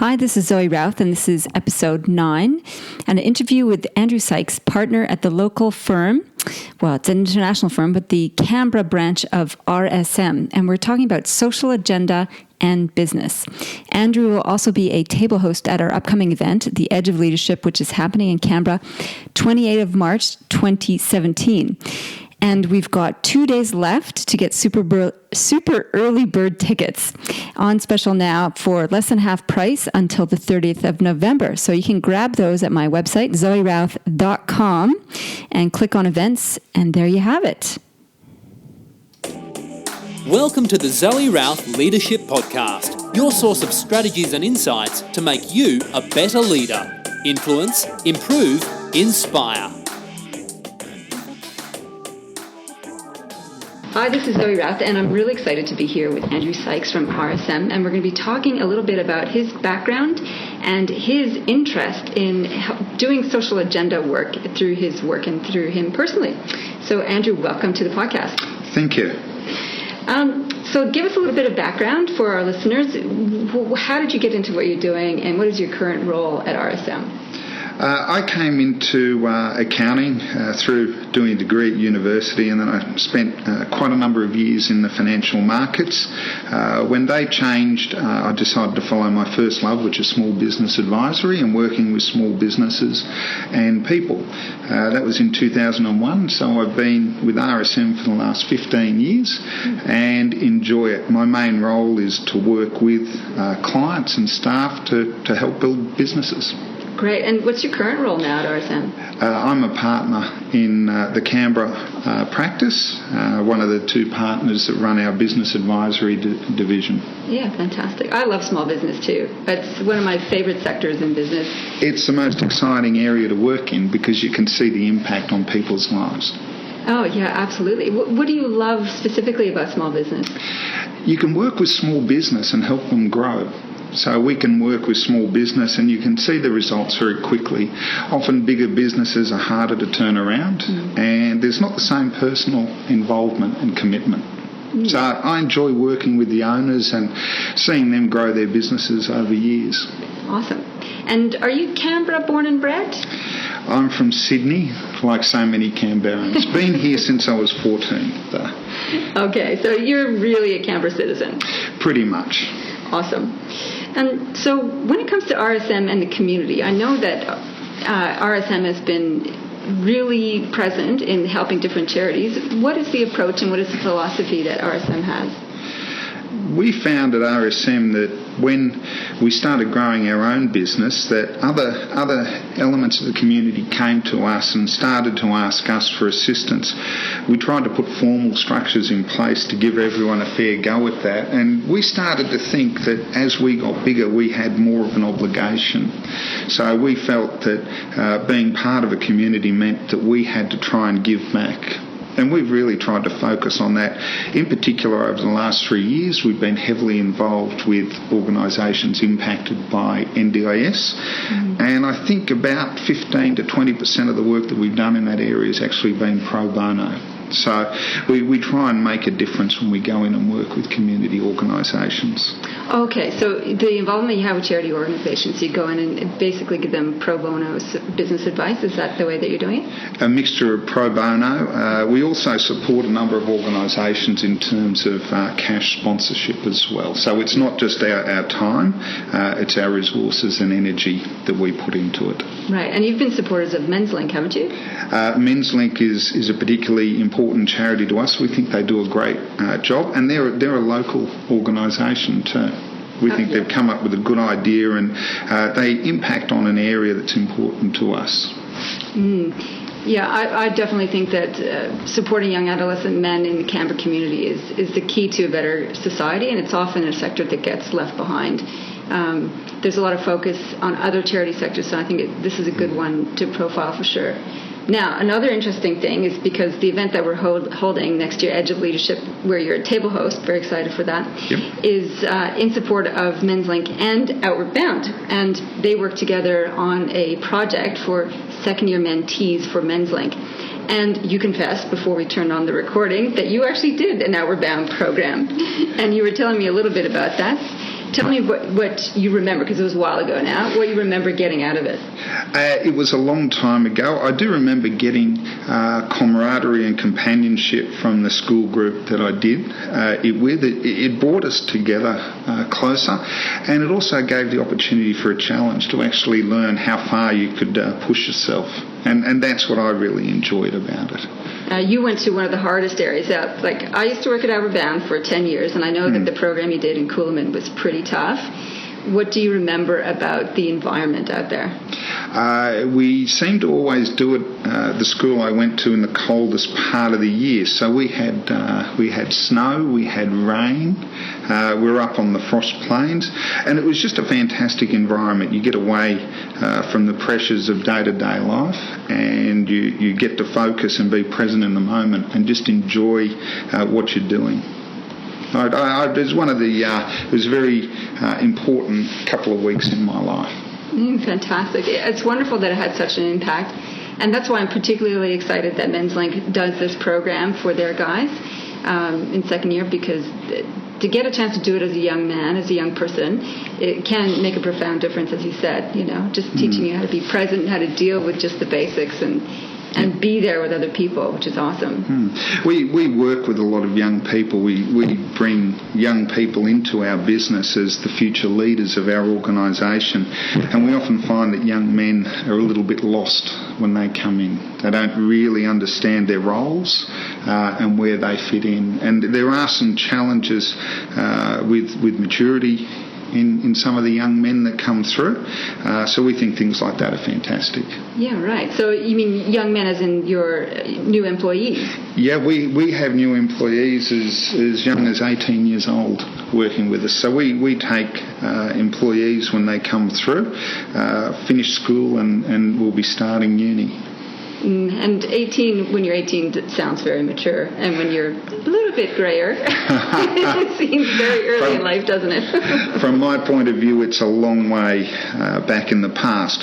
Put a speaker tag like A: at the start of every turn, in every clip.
A: Hi, this is Zoe Routh, and this is episode 9, and an interview with Andrew Sykes, partner at the local firm. Well, it's an international firm, but the Canberra branch of RSM, and we're talking about social agenda and business. Andrew will also be a table host at our upcoming event, The Edge of Leadership, which is happening in Canberra, 28th of March, 2017. And we've got 2 days left to get super early bird tickets on special now for less than half price until the 30th of November. So you can grab those at my website, zoerouth.com, and click on events, and there you have it.
B: Welcome to the Zoe Routh Leadership Podcast, your source of strategies and insights to make you a better leader. Influence, improve, inspire.
A: Hi, this is Zoe Routh, and I'm really excited to be here with Andrew Sykes from RSM, and we're going to be talking a little bit about his background and his interest in doing social agenda work through his work and through him personally. So, Andrew, welcome to the podcast.
C: Thank you.
A: So give us a little bit of background for our listeners. How did you get into what you're doing, and what is your current role at RSM?
C: I came into accounting through doing a degree at university, and then I spent quite a number of years in the financial markets. When they changed, I decided to follow my first love, which is small business advisory and working with small businesses and people. That was in 2001, so I've been with RSM for the last 15 years and enjoy it. My main role is to work with clients and staff to help build businesses.
A: Great. And what's your current role now at RSM?
C: I'm a partner in the Canberra practice, one of the two partners that run our business advisory division.
A: Yeah, fantastic. I love small business too. It's one of my favorite sectors in business.
C: It's the most exciting area to work in because you can see the impact on people's lives.
A: Oh, yeah, absolutely. What do you love specifically about small business?
C: You can work with small business and help them grow. So we can work with small business and you can see the results very quickly. Often bigger businesses are harder to turn around and there's not the same personal involvement and commitment. So I enjoy working with the owners and seeing them grow their businesses over years.
A: Awesome. And are you Canberra born and bred?
C: I'm from Sydney, like so many Canberrans. Been here since I was 14. So.
A: Okay, so you're really a Canberra citizen.
C: Pretty much.
A: Awesome. And so when it comes to RSM and the community, I know that RSM has been really present in helping different charities. What is the approach and what is the philosophy that RSM has?
C: We found at RSM that when we started growing our own business, that other elements of the community came to us and started to ask us for assistance. We tried to put formal structures in place to give everyone a fair go at that, and we started to think that as we got bigger, we had more of an obligation. So we felt that being part of a community meant that we had to try and give back. And we've really tried to focus on that. In particular, over the last 3 years, we've been heavily involved with organisations impacted by NDIS. And I think about 15 to 20% of the work that we've done in that area has actually been pro bono. So we try and make a difference when we go in and work with community organisations.
A: Okay, so the involvement you have with charity organisations, you go in and basically give them pro bono business advice. Is that the way that you're doing it?
C: A mixture of pro bono. We also support a number of organisations in terms of cash sponsorship as well. So it's not just our time, it's our resources and energy that we put into it.
A: Right, and you've been supporters of Men's Link, haven't you?
C: Men's Link is a particularly important charity to us. We think they do a great job, and they're a local organisation too. We think they've come up with a good idea, and they impact on an area that's important to us.
A: Yeah, I definitely think that supporting young adolescent men in the Canberra community is the key to a better society, and it's often a sector that gets left behind. There's a lot of focus on other charity sectors, so I think this is a good one to profile for sure. Now, another interesting thing is because the event that we're holding next year, Edge of Leadership, where you're a table host, very excited for that, is in support of Men's Link and Outward Bound. And they work together on a project for second-year mentees for Men's Link. And you confessed before we turned on the recording that you actually did an Outward Bound program. And you were telling me a little bit about that. Tell me what you remember, because it was a while ago now, what you remember getting out of it.
C: It was a long time ago. I do remember getting camaraderie and companionship from the school group that I did it with. It brought us together closer, and it also gave the opportunity for a challenge to actually learn how far you could push yourself. And that's what I really enjoyed about it.
A: You went to one of the hardest areas. Like, I used to work at Outward Bound for 10 years, and I know that the program you did in Coolman was pretty tough. What do you remember about the environment out there?
C: We seemed to always do it, the school I went to, in the coldest part of the year. So we had snow, we had rain, we were up on the frost plains, and it was just a fantastic environment. You get away from the pressures of day-to-day life, and you get to focus and be present in the moment and just enjoy what you're doing. It was one of the it was a very important couple of weeks in my life.
A: Fantastic. It's wonderful that it had such an impact, and that's why I'm particularly excited that Men's Link does this program for their guys in second year, because to get a chance to do it as a young man, as a young person, it can make a profound difference, as you said, just teaching you how to be present, how to deal with just the basics, and be there with other people, which is awesome.
C: We work with a lot of young people. We bring young people into our business as the future leaders of our organisation, and we often find that young men are a little bit lost when they come in. They don't really understand their roles and where they fit in. And there are some challenges with maturity in some of the young men that come through. So we think things like that are fantastic.
A: Yeah, right. So you mean young men as in your new employees? Yeah,
C: we have new employees as young as 18 years old working with us. So we take employees when they come through, finish school, and will be starting uni.
A: And 18, when you're 18, it sounds very mature. And when you're a little bit grayer, it seems very early in life, doesn't it?
C: From my point of view, it's a long way back in the past.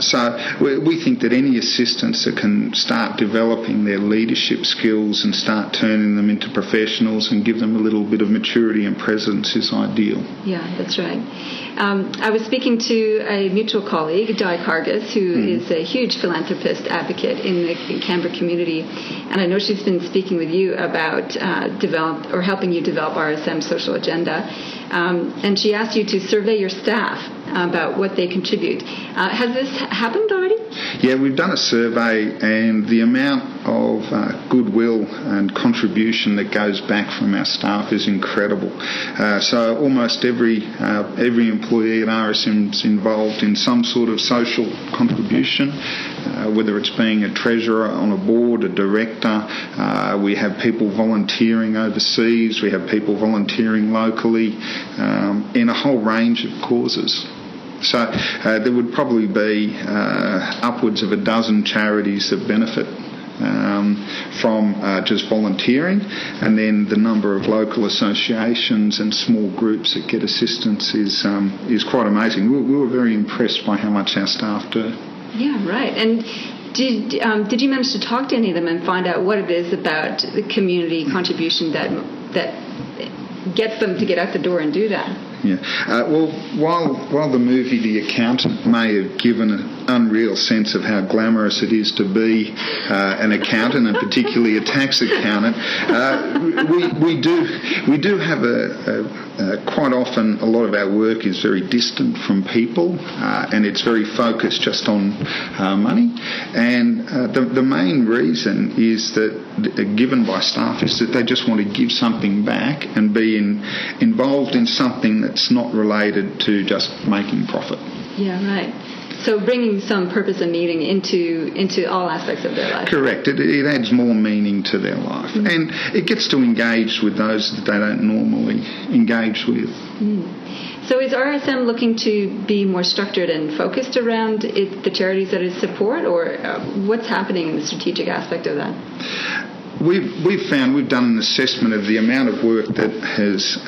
C: So we think that any assistants that can start developing their leadership skills and start turning them into professionals and give them a little bit of maturity and presence is ideal.
A: Yeah, that's right. I was speaking to a mutual colleague, Di Cargis, who is a huge philanthropist advocate in the Canberra community, and I know she's been speaking with you about helping you develop RSM's social agenda, and she asked you to survey your staff about what they contribute. Has this happened already?
C: Yeah, we've done a survey, and the amount of goodwill and contribution that goes back from our staff is incredible. So almost every employee at RSM is involved in some sort of social contribution, whether it's being a treasurer on a board, a director. We have people volunteering overseas. We have people volunteering locally in a whole range of causes. So there would probably be upwards of a dozen charities that benefit from just volunteering, and then the number of local associations and small groups that get assistance is quite amazing. We were very impressed by how much our staff do.
A: Yeah, right. And did you manage to talk to any of them and find out what it is about the community contribution that gets them to get out the door and do that?
C: Yeah. Well, while the movie The Accountant may have given an unreal sense of how glamorous it is to be an accountant, and particularly a tax accountant, we do have quite often a lot of our work is very distant from people, and it's very focused just on money. And the main reason is that given by staff is that they just want to give something back and be involved in something that's not related to just making profit.
A: Yeah, right. So bringing some purpose and meaning into all aspects of their life.
C: Correct. It adds more meaning to their life. Mm. And it gets to engage with those that they don't normally engage with.
A: Mm. So is RSM looking to be more structured and focused around the charities that it support, or what's happening in the strategic aspect of that?
C: We've done an assessment of the amount of work that has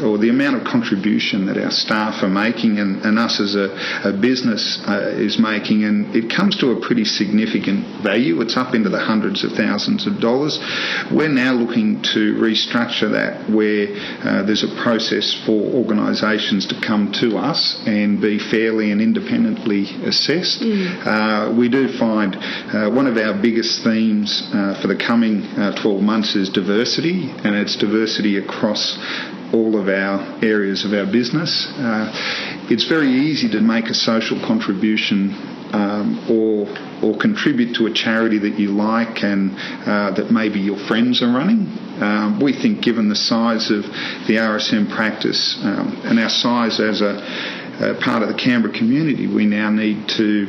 C: or the amount of contribution that our staff are making and us as a business is making, and it comes to a pretty significant value. It's up into the hundreds of thousands of dollars. We're now looking to restructure that where there's a process for organisations to come to us and be fairly and independently assessed. We do find one of our biggest themes for the coming 12 months is diversity, and it's diversity across all of our areas of our business. It's very easy to make a social contribution or contribute to a charity that you like and that maybe your friends are running. We think given the size of the RSM practice and our size as a part of the Canberra community, we now need to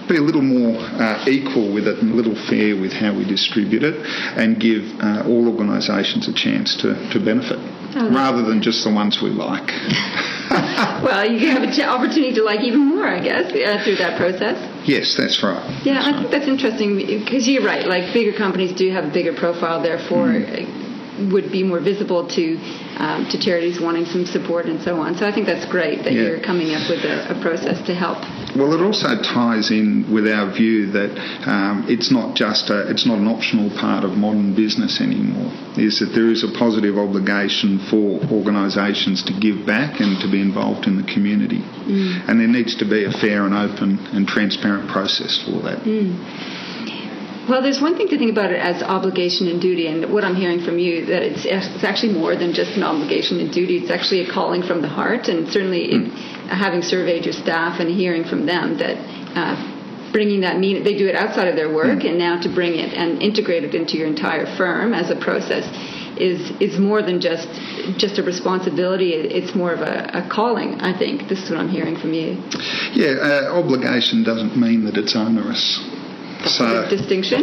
C: be a little more equal with it and a little fair with how we distribute it, and give all organisations a chance to benefit, rather than just the ones we like.
A: Well, you have an opportunity to like even more, I guess, through that process.
C: Yes, that's right.
A: Yeah, I think that's interesting, because you're right. Like, bigger companies do have a bigger profile, therefore would be more visible to charities wanting some support and so on. So I think that's great that you're coming up with a process to help.
C: Well, it also ties in with our view that it's not an optional part of modern business anymore. Is that there is a positive obligation for organisations to give back and to be involved in the community, and there needs to be a fair and open and transparent process for that.
A: Well, there's one thing to think about it as obligation and duty, and what I'm hearing from you, that it's actually more than just an obligation and duty. It's actually a calling from the heart, and certainly having surveyed your staff and hearing from them that bringing that meaning, they do it outside of their work, and now to bring it and integrate it into your entire firm as a process is more than just a responsibility. It's more of a calling, I think. This is what I'm hearing from you. Yeah,
C: obligation doesn't mean that it's onerous.
A: So distinction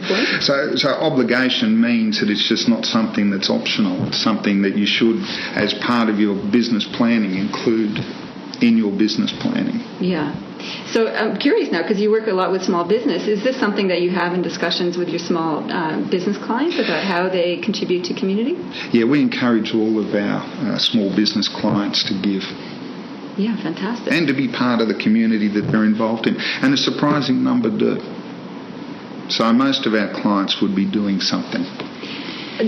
A: point.
C: So obligation means that it's just not something that's optional. It's something that you should, as part of your business planning, include in your business planning.
A: Yeah. So I'm curious now, because you work a lot with small business. Is this something that you have in discussions with your small business clients about how they contribute to community?
C: Yeah, we encourage all of our small business clients to give.
A: Yeah, fantastic.
C: And to be part of the community that they're involved in. And a surprising number do. So most of our clients would be doing something.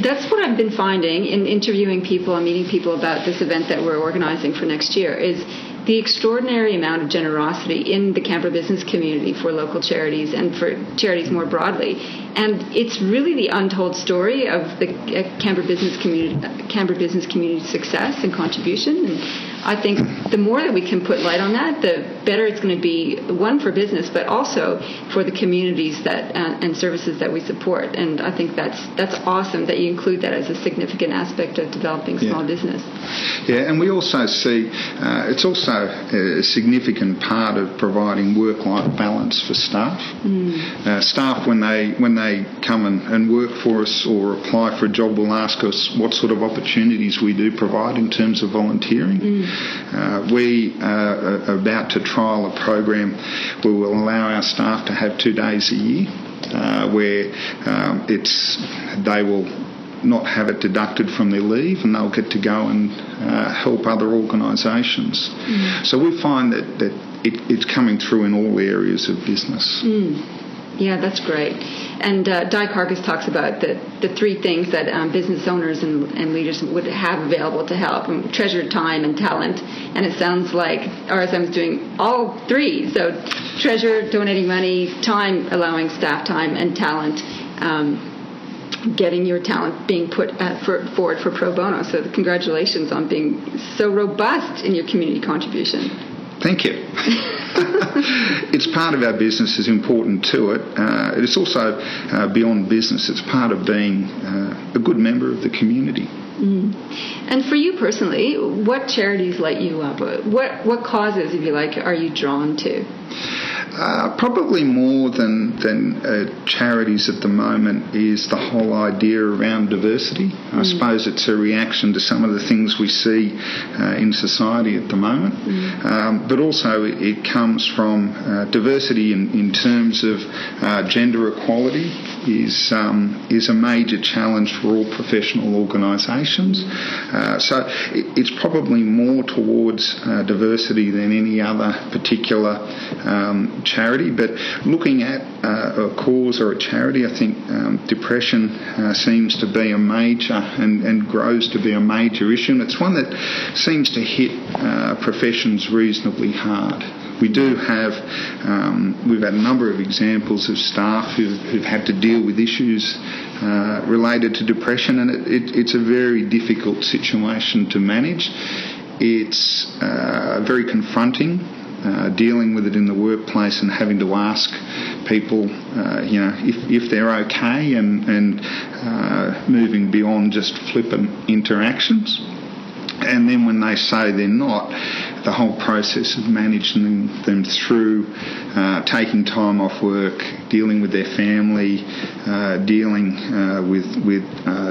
A: That's what I've been finding in interviewing people and meeting people about this event that we're organising for next year, is the extraordinary amount of generosity in the Canberra business community for local charities and for charities more broadly. And it's really the untold story of the Canberra business community success and contribution. And I think the more that we can put light on that, the better it's going to be, one, for business, but also for the communities that and services that we support. And I think that's awesome that you include that as a significant aspect of developing small business.
C: Yeah, and we also see it's also a significant part of providing work-life balance for staff. Staff, when they come and work for us or apply for a job, will ask us what sort of opportunities we do provide in terms of volunteering. We are about to trial a program where we'll allow our staff to have 2 days a year where they will not have it deducted from their leave, and they'll get to go and help other organisations. So we find that it's coming through in all areas of business.
A: Yeah, that's great. And Di Carcass talks about the 3 things that business owners and leaders would have available to help: treasure, time, and talent. And it sounds like RSM is doing all 3. So treasure, donating money; time, allowing staff time; and talent, getting your talent being put forward for pro bono. So congratulations on being so robust in your community contribution.
C: Thank you. It's part of our business, is important to it. It's also beyond business. It's part of being a good member of the community.
A: And for you personally, what charities light you up? What causes, if you like, are you drawn to?
C: Probably more than charities at the moment is the whole idea around diversity. I suppose it's a reaction to some of the things we see in society at the moment. But also it comes from diversity in terms of gender equality is a major challenge for all professional organisations. So it's probably more towards diversity than any other particular charity. But looking at a cause or a charity, I think depression seems to be a major and grows to be a major issue, and it's one that seems to hit professions reasonably hard. We do have, we've had a number of examples of staff who've had to deal with issues related to depression, and it's a very difficult situation to manage. It's very confronting, dealing with it in the workplace and having to ask people, if they're okay, and moving beyond just flippant interactions. And then when they say they're not, the whole process of managing them through taking time off work, dealing with their family, dealing with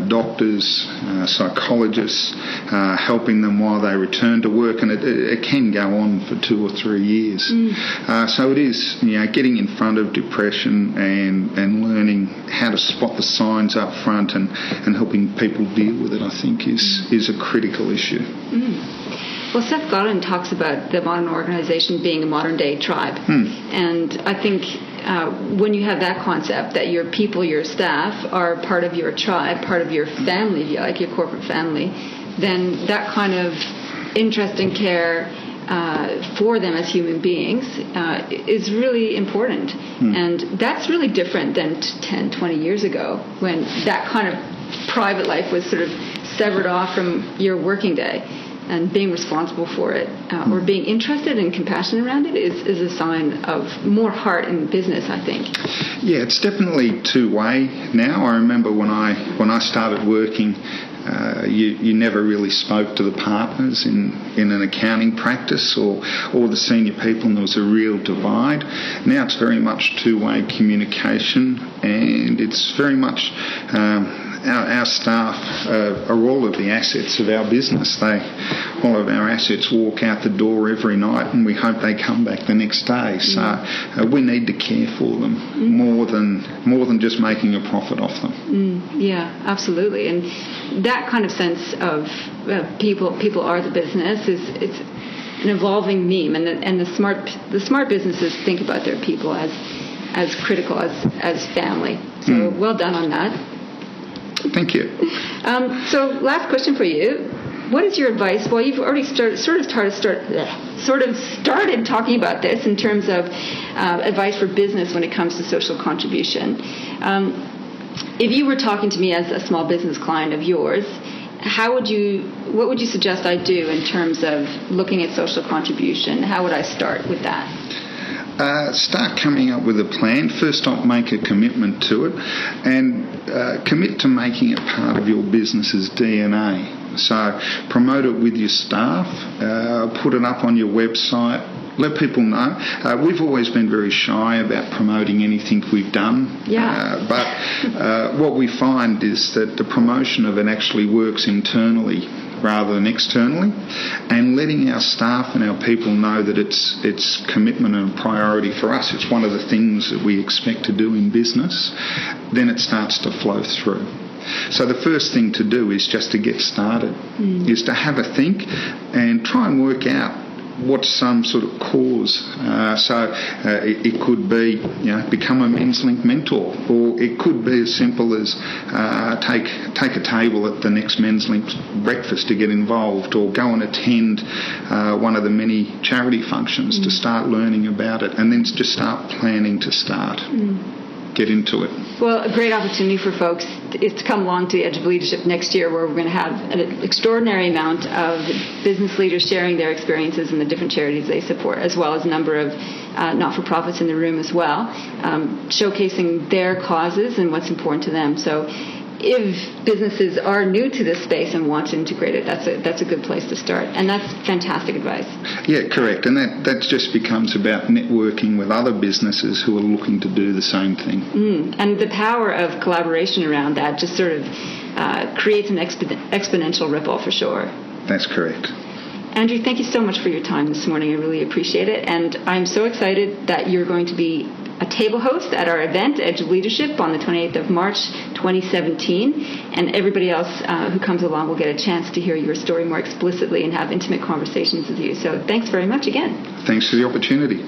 C: doctors, psychologists, helping them while they return to work, and it can go on for 2 or 3 years. So it is, getting in front of depression and learning how to spot the signs up front and helping people deal with it, I think, is a critical issue.
A: Well, Seth Godin talks about the modern organisation being a modern-day tribe. And I think when you have that concept that your people, your staff, are part of your tribe, part of your family, if you like, your corporate family, then that kind of interest and care for them as human beings is really important. And that's really different than 10, 20 years ago, when that kind of private life was sort of severed off from your working day. And being responsible for it, or being interested and compassionate around it, is a sign of more heart in business, I think.
C: Yeah, it's definitely two-way now. I remember when I started working, you never really spoke to the partners in an accounting practice or the senior people, and there was a real divide. Now it's very much two-way communication, and it's very much our staff are all of the assets of our business. All of our assets walk out the door every night, and we hope they come back the next day. So we need to care for them more than just making a profit off them.
A: Yeah, absolutely. And that kind of sense of people are the business it's an evolving meme, and the smart businesses think about their people as critical as family. So well done on that.
C: Thank you.
A: So last question for you. What is your advice? Well, you've already started talking about this in terms of advice for business when it comes to social contribution. If you were talking to me as a small business client of yours, what would you suggest I do in terms of looking at social contribution? How would I start with that?
C: Start coming up with a plan. First off, make a commitment to it, and commit to making it part of your business's DNA. So promote it with your staff, put it up on your website, let people know. We've always been very shy about promoting anything we've done, but what we find is that the promotion of it actually works internally rather than externally, and letting our staff and our people know that it's commitment and priority for us. It's one of the things that we expect to do in business. Then it starts to flow through. So the first thing to do is just to get started, is to have a think and try and work out what's some sort of cause. It could be, become a Men's Link mentor, or it could be as simple as take a table at the next Men's Link breakfast to get involved, or go and attend one of the many charity functions to start learning about it, and then just start planning to start. Get into it.
A: Well, a great opportunity for folks is to come along to the Edge of Leadership next year, where we're going to have an extraordinary amount of business leaders sharing their experiences in the different charities they support, as well as a number of not-for-profits in the room as well, showcasing their causes and what's important to them. So if businesses are new to this space and want to integrate it, that's a good place to start. And that's fantastic advice.
C: Yeah, correct. And that just becomes about networking with other businesses who are looking to do the same thing.
A: And the power of collaboration around that just sort of creates an exponential ripple for sure.
C: That's correct.
A: Andrew, thank you so much for your time this morning. I really appreciate it. And I'm so excited that you're going to be a table host at our event, Edge of Leadership, on the 28th of March, 2017. And everybody else who comes along will get a chance to hear your story more explicitly and have intimate conversations with you. So thanks very much again.
C: Thanks for the opportunity.